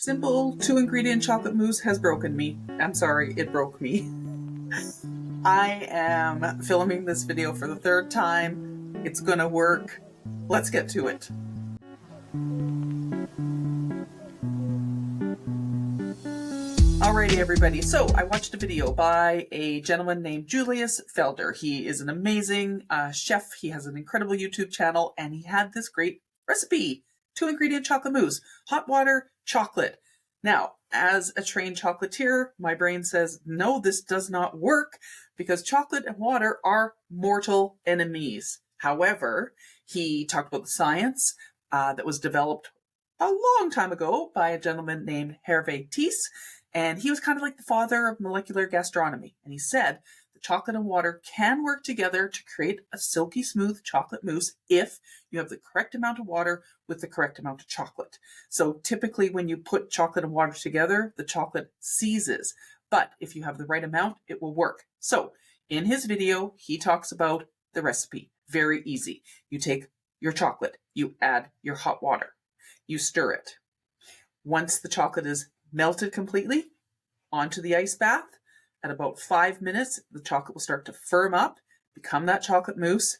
Simple 2-ingredient chocolate mousse has broken me. I'm sorry, it broke me. I am filming this video for the third time. It's gonna work. Let's get to it. Alrighty, everybody. So I watched a video by a gentleman named Julius Felder. He is an amazing chef. He has an incredible YouTube channel, and he had this great recipe: 2-ingredient chocolate mousse, hot water, chocolate. Now, as a trained chocolatier, my brain says, no, this does not work because chocolate and water are mortal enemies. However, he talked about the science that was developed a long time ago by a gentleman named Hervé Thies. And he was kind of like the father of molecular gastronomy. And he said the chocolate and water can work together to create a silky smooth chocolate mousse if you have the correct amount of water with the correct amount of chocolate. So typically when you put chocolate and water together, the chocolate seizes. But if you have the right amount, it will work. So in his video, he talks about the recipe. Very easy. You take your chocolate, you add your hot water, you stir it. Once the chocolate is melted completely, onto the ice bath. At about 5 minutes, the chocolate will start to firm up, become that chocolate mousse.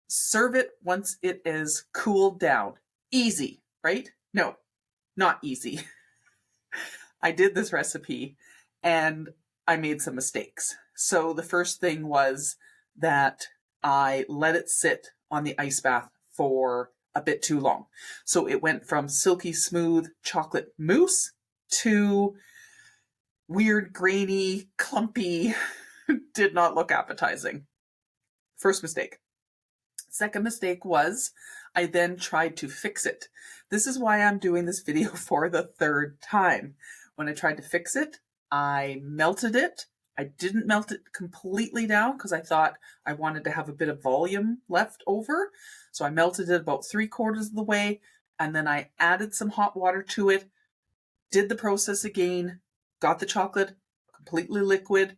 Serve it once it is cooled down. Easy, right? No, not easy. I did this recipe and I made some mistakes. So the first thing was that I let it sit on the ice bath for a bit too long. So it went from silky smooth chocolate mousse to weird, grainy, clumpy, did not look appetizing. First mistake. Second mistake was I then tried to fix it. This is why I'm doing this video for the third time. When I tried to fix it, I melted it. I didn't melt it completely down because I thought I wanted to have a bit of volume left over. So I melted it about 3/4 of the way, and then I added some hot water to it, did the process again, got the chocolate completely liquid,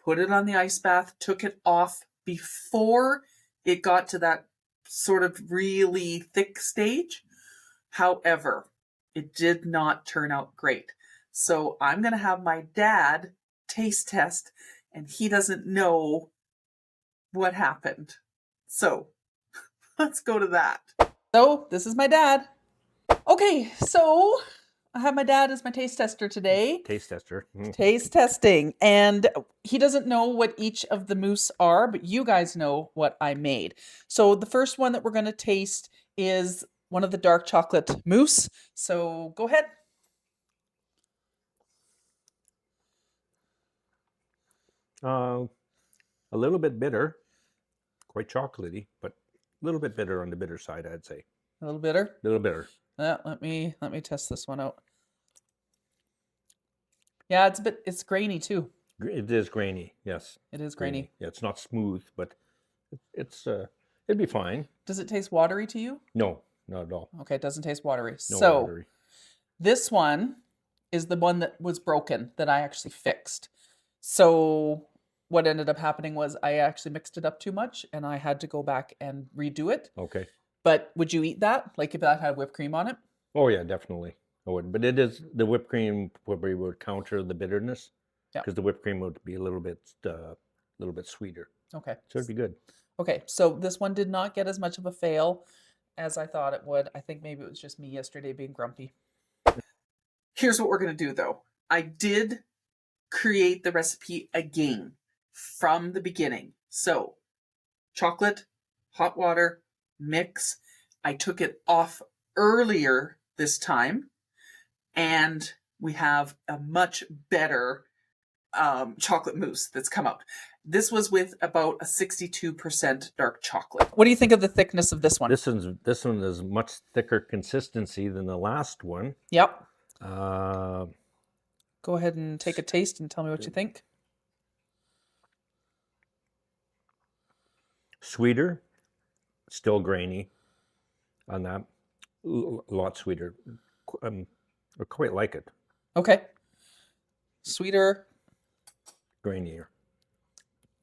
put it on the ice bath, took it off before it got to that sort of really thick stage. However, it did not turn out great. So I'm going to have my dad taste test, and he doesn't know what happened. So let's go to that. So this is my dad. Okay, so I have my dad as my taste tester today. Taste tester. Taste testing. And he doesn't know what each of the mousse are, but you guys know what I made. So the first one that we're going to taste is one of the dark chocolate mousse. So go ahead. A little bit bitter, quite chocolatey, but a little bit bitter on the bitter side, I'd say. A little bitter? A little bitter. Let me test this one out. Yeah, it's grainy too. It is grainy, yes. It is grainy. Yeah, it's not smooth, but it'd be fine. Does it taste watery to you? No, not at all. Okay, it doesn't taste watery. No watery. This one is the one that was broken that I actually fixed. So what ended up happening was I actually mixed it up too much and I had to go back and redo it. Okay. But would you eat that? Like if that had whipped cream on it? Oh yeah, definitely. I would. But the whipped cream probably would counter the bitterness. Yeah. Because the whipped cream would be a little bit sweeter. Okay. So it'd be good. Okay, so this one did not get as much of a fail as I thought it would. I think maybe it was just me yesterday being grumpy. Here's what we're going to do though. I did create the recipe again from the beginning. So chocolate, hot water, mix. I took it off earlier this time and we have a much better chocolate mousse that's come out. This was with about a 62% dark chocolate. What do you think of the thickness of this one? This one is much thicker consistency than the last one. Yep. Go ahead and take a taste and tell me what you think. Sweeter, still grainy on that. A lot sweeter. I quite like it. Okay. Sweeter. Grainier.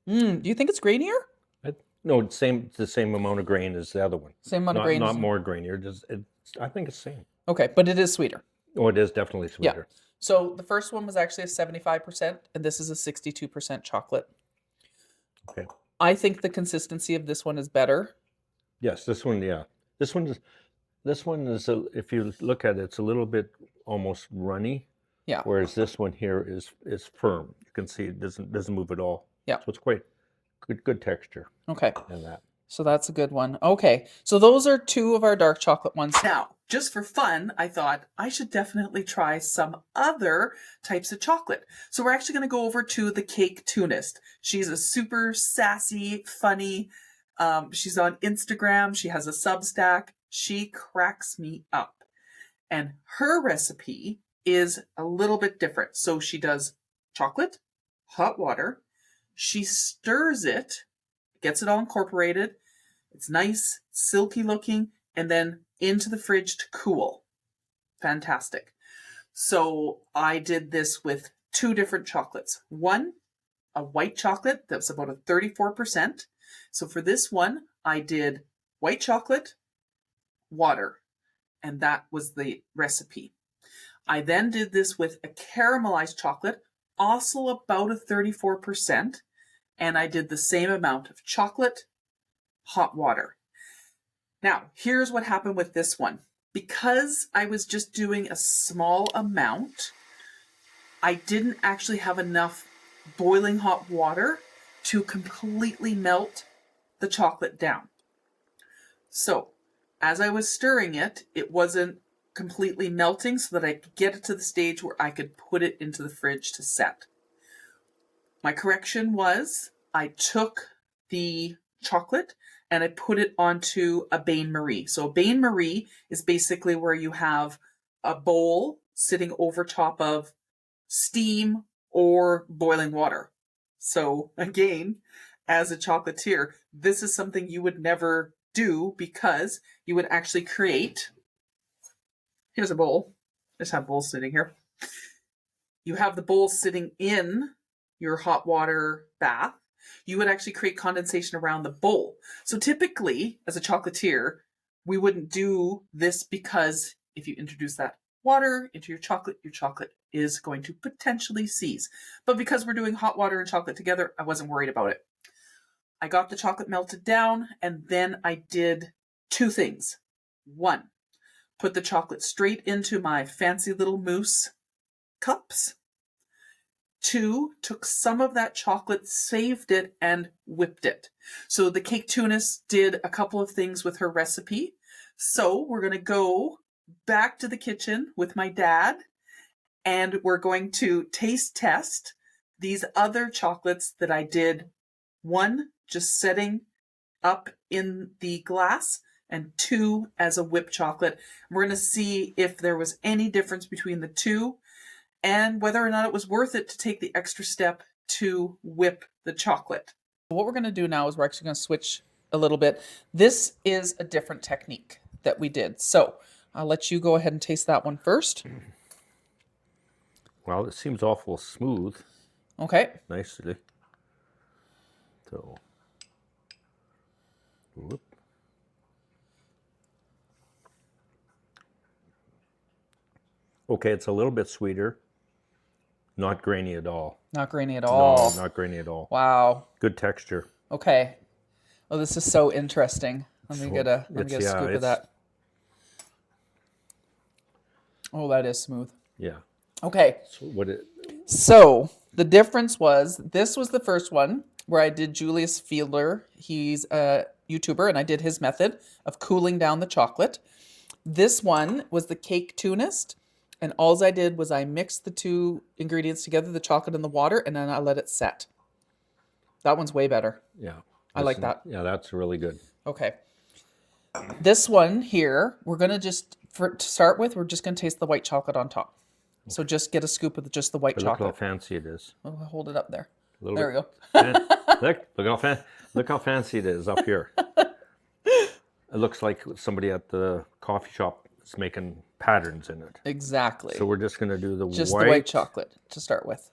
Do you think it's grainier? No, the same amount of grain as the other one. Same amount of grain. Not more grainier. I think it's the same. Okay, but it is sweeter. Oh, it is definitely Yeah. sweeter. So the first one was actually a 75%, and this is a 62% chocolate. Okay. I think the consistency of this one is better. Yes, this one, yeah. This one is if you look at it, it's a little bit almost runny, Yeah. whereas this one here is firm. You can see it doesn't move at all. Yeah. So it's quite good texture Okay. in that. So that's a good one. Okay. So those are two of our dark chocolate ones. Now, just for fun, I thought I should definitely try some other types of chocolate. So we're actually going to go over to the Cake Tunist. She's a super sassy, funny. She's on Instagram. She has a Substack. She cracks me up. And her recipe is a little bit different. So she does chocolate, hot water. She stirs it, gets it all incorporated. It's nice, silky looking, and then into the fridge to cool. Fantastic. So I did this with two different chocolates. One, a white chocolate that's about a 34%. So for this one, I did white chocolate, water, and that was the recipe. I then did this with a caramelized chocolate, also about a 34%, and I did the same amount of chocolate, hot water. Now, here's what happened with this one. Because I was just doing a small amount, I didn't actually have enough boiling hot water to completely melt the chocolate down. So, as I was stirring it, it wasn't completely melting so that I could get it to the stage where I could put it into the fridge to set. My correction was I took the chocolate and I put it onto a bain-marie. So a bain-marie is basically where you have a bowl sitting over top of steam or boiling water. So again, as a chocolatier, this is something you would never do because you would actually create, here's a bowl. I just have bowls sitting here. You have the bowl sitting in your hot water bath. You would actually create condensation around the bowl. So typically, as a chocolatier, we wouldn't do this because if you introduce that water into your chocolate is going to potentially seize. But because we're doing hot water and chocolate together, I wasn't worried about it. I got the chocolate melted down, and then I did two things. One, put the chocolate straight into my fancy little mousse cups. Two, took some of that chocolate, saved it, and whipped it. So the Cake Tunist did a couple of things with her recipe. So we're going to go back to the kitchen with my dad, and we're going to taste test these other chocolates that I did. One, just setting up in the glass, and two, as a whipped chocolate. We're going to see if there was any difference between the two and whether or not it was worth it to take the extra step to whip the chocolate. What we're going to do now is we're actually going to switch a little bit. This is a different technique that we did. So I'll let you go ahead and taste that one first. Well, it seems awful smooth. Okay. Nicely. So, whoop. Okay, it's a little bit sweeter. Not grainy at all. Not grainy at all. No, not grainy at all. Wow. Good texture. Okay. Oh, this is so interesting. Let me get a scoop of that. Oh, that is smooth. Yeah. Okay. So So the difference was this was the first one where I did Julius Fiedler. He's a YouTuber, and I did his method of cooling down the chocolate. This one was the Cake Tunist, and all I did was I mixed the two ingredients together, the chocolate and the water, and then I let it set. That one's way better. Yeah. I like that. Yeah, that's really good. Okay. This one here, we're going to to start with, we're just going to taste the white chocolate on top. So just get a scoop of just the white chocolate. Look how fancy it is. Oh, hold it up there. There we go. Look how fancy it is up here. It looks like somebody at the coffee shop is making patterns in it. Exactly. So we're just going to do the white chocolate to start with.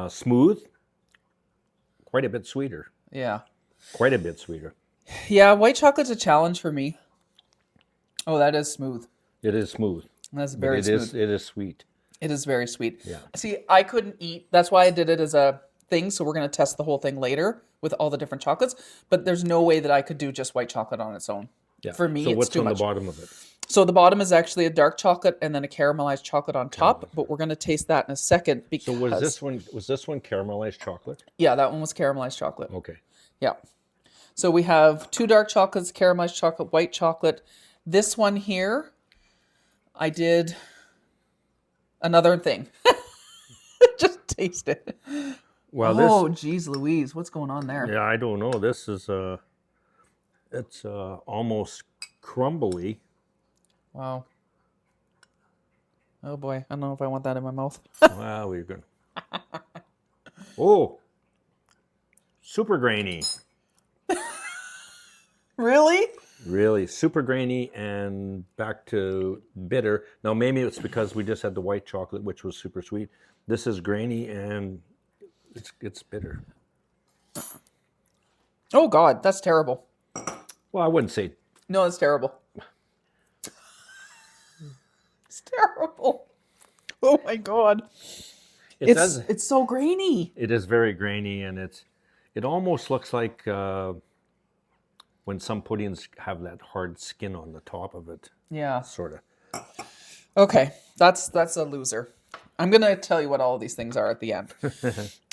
Smooth. Quite a bit sweeter. Yeah. Quite a bit sweeter. Yeah, white chocolate's a challenge for me. Oh, that is smooth. It is smooth. That's But very smooth. it is sweet. It is very sweet. Yeah. See, I couldn't eat. That's why I did it as a thing. So we're going to test the whole thing later with all the different chocolates. But there's no way that I could do just white chocolate on its own. Yeah. For me, so it's what's too on much. the bottom of it? So the bottom is actually a dark chocolate and then a caramelized chocolate on top. But we're going to taste that in a second because. So was this one caramelized chocolate? Yeah, that one was caramelized chocolate. Okay. Yeah. So we have 2 dark chocolates, caramelized chocolate, white chocolate. This one here, I did another thing. Just taste it. Well, Oh, geez, Louise, what's going on there? yeah, I don't know. This is it's almost crumbly. Wow. Oh boy, I don't know if I want that in my mouth. Wow, we're good. Oh, super grainy. Really? Really super grainy and back to bitter. Now maybe it's because we just had the white chocolate, which was super sweet. This is grainy and it's bitter. Oh God, that's terrible. Well, I wouldn't say. No, it's terrible. It's terrible. Oh my God. It's so grainy. It is very grainy, and it almost looks like when some puddings have that hard skin on the top of it. Yeah. Sort of. Okay, that's a loser. I'm going to tell you what all of these things are at the end.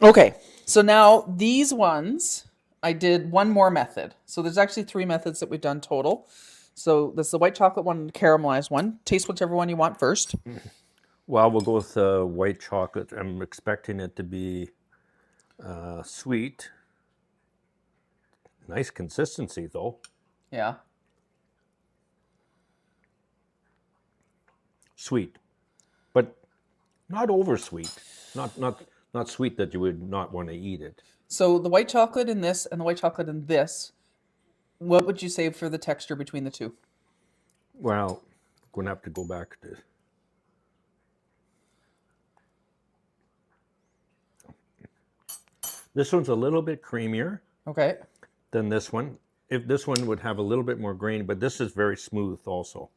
Okay, so now these ones, I did one more method. So there's actually 3 methods that we've done total. So this is the white chocolate one and the caramelized one. Taste whichever one you want first. Well, we'll go with white chocolate. I'm expecting it to be sweet. Nice consistency, though. Yeah. Sweet, but not over sweet. Not sweet that you would not want to eat it. So the white chocolate in this and the white chocolate in this, what would you say for the texture between the two? Well, I'm going to have to go back to. This one's a little bit creamier Okay. than this one. If this one would have a little bit more grain, but this is very smooth also.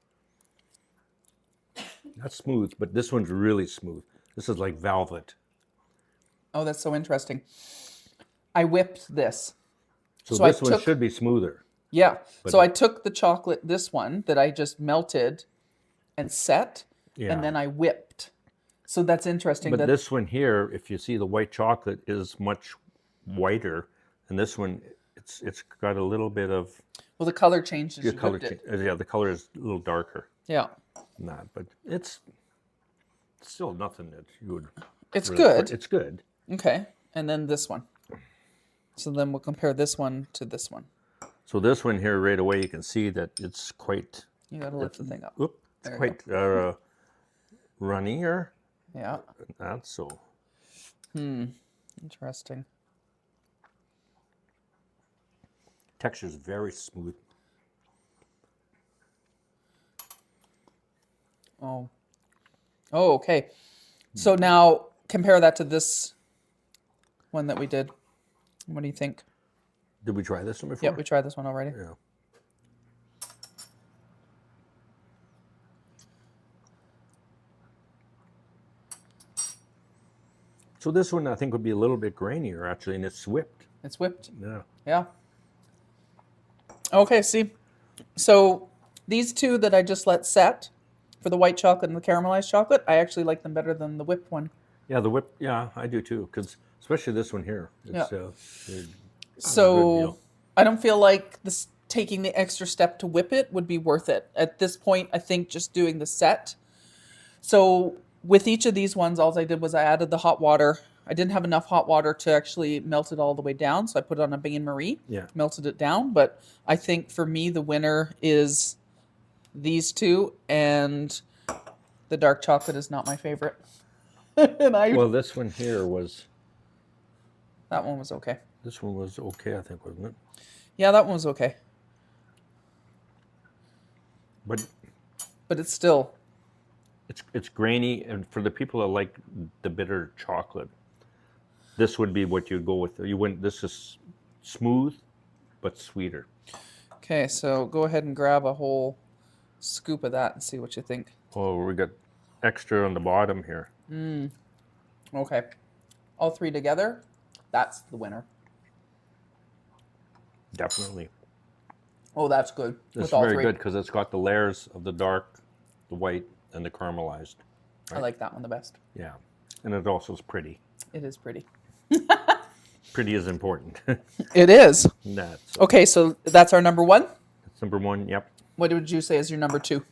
Not smooth, but this one's really smooth. This is like velvet. Oh, that's so interesting. I whipped this. So So I this one took- should be smoother. Yeah. So I took the chocolate, this one that I just melted and set, Yeah. and then I whipped. So that's interesting. But that this one here, if you see the white chocolate is much whiter, and this one it's got a little bit of well, the color changed as you color. whipped it. Yeah, the color is a little darker Yeah. than that, but it's still nothing that you would. It's really good. It's good. Okay. And then this one. So then we'll compare this one to this one. So this one here, right away, you can see that it's quite. You got to lift the thing up. It's There you quite runnier. Yeah. That's so. Interesting. Texture's very smooth. Oh. Oh, okay. So now compare that to this one that we did. What do you think? Did we try this one before? Yeah, we tried this one already. Yeah. So this one I think would be a little bit grainier actually, and it's whipped. It's whipped. Yeah. Yeah. Okay, see. So these two that I just let set for the white chocolate and the caramelized chocolate, I actually like them better than the whipped one. Yeah, the whip. Yeah, I do too. Because especially this one here. It's, Yeah. good So deal. I don't feel like this taking the extra step to whip it would be worth it. At this point, I think just doing the set. So with each of these ones, all I did was I added the hot water. I didn't have enough hot water to actually melt it all the way down, so I put it on a bain-marie, Yeah. melted it down. But I think for me, the winner is these two, and the dark chocolate is not my favorite. And Well, this one here was. that one was okay. This one was okay, I think, wasn't it? Yeah, that one was okay. But But it's still, it's grainy, and for the people that like the bitter chocolate, this would be what you'd go with. You wouldn't. This is smooth, but sweeter. okay, so go ahead and grab a whole scoop of that and see what you think. Oh, we got extra on the bottom here. Okay. All three together, that's the winner. Definitely. Oh, that's good. It's very good because it's got the layers of the dark, the white, and the caramelized. I like that one the best. Yeah. And it also is pretty. It is pretty. Pretty is important. It is. That's Okay, so that's our number one. That's number one. Yep. What would you say is your number two?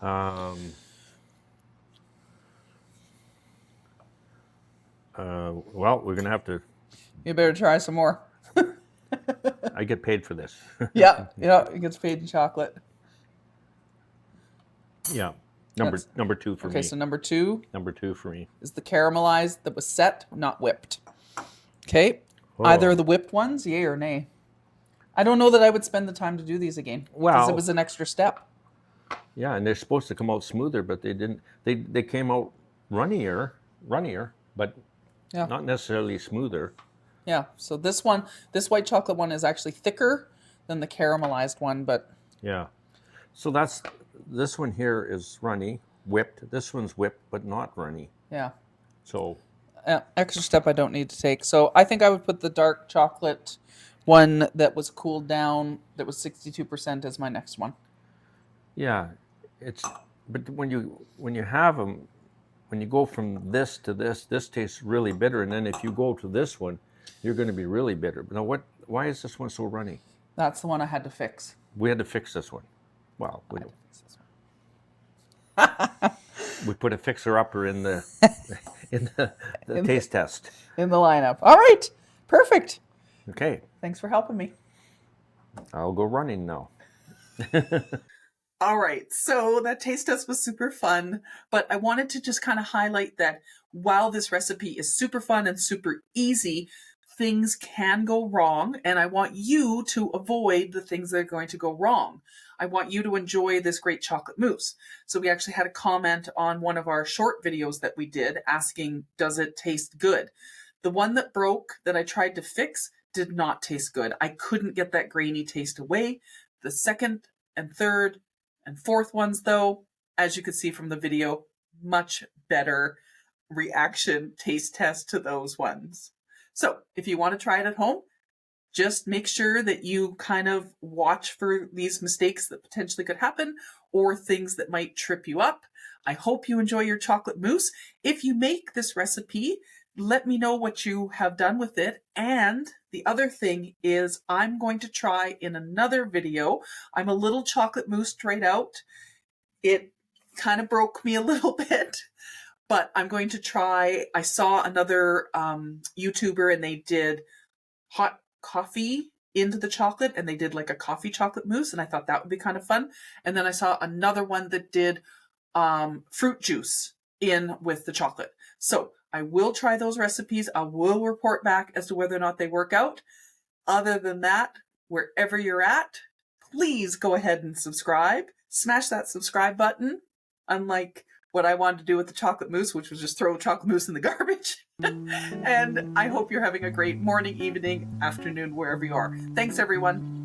Well, we're gonna have to. You better try some more. I get paid for this. Yeah, it gets paid in chocolate. Yeah. Number two for me. Okay, so number two Number two for me. is the caramelized that was set, not whipped. Okay. Either of the whipped ones, yay or nay. I don't know that I would spend the time to do these again. Because it was an extra step. Yeah, and they're supposed to come out smoother, but they didn't. They came out runnier, but not necessarily smoother. Yeah, so this white chocolate one is actually thicker than the caramelized one, but... Yeah. So this one here is runny, whipped. This one's whipped, but not runny. Yeah. So... extra step I don't need to take. So I think I would put the dark chocolate one that was cooled down, that was 62% as my next one. Yeah, but when you have them, when you go from this to this tastes really bitter, and then if you go to this one, you're going to be really bitter. But now why is this one so runny? That's the one I had to fix. We had to fix this one. Well, we put a fixer-upper in the taste test. In the lineup. All right, perfect. Okay. Thanks for helping me. I'll go running now. All right, so that taste test was super fun, but I wanted to just kind of highlight that while this recipe is super fun and super easy, things can go wrong, and I want you to avoid the things that are going to go wrong. I want you to enjoy this great chocolate mousse. So we actually had a comment on one of our short videos that we did asking, does it taste good? The one that broke that I tried to fix did not taste good. I couldn't get that grainy taste away. The second and third and fourth ones, though, as you could see from the video, much better reaction taste test to those ones. So if you want to try it at home, just make sure that you kind of watch for these mistakes that potentially could happen or things that might trip you up. I hope you enjoy your chocolate mousse. If you make this recipe, let me know what you have done with it. And the other thing is I'm going to try in another video. I'm a little chocolate mousse straight out. It kind of broke me a little bit, but I'm going to try. I saw another YouTuber and they did hot coffee into the chocolate and they did like a coffee chocolate mousse, and I thought that would be kind of fun. And then I saw another one that did fruit juice in with the chocolate. So I will try those recipes. I will report back as to whether or not they work out. Other than that, wherever you're at, please go ahead and subscribe. Smash that subscribe button, unlike what I wanted to do with the chocolate mousse, which was just throw chocolate mousse in the garbage. And I hope you're having a great morning, evening, afternoon, wherever you are. Thanks, everyone.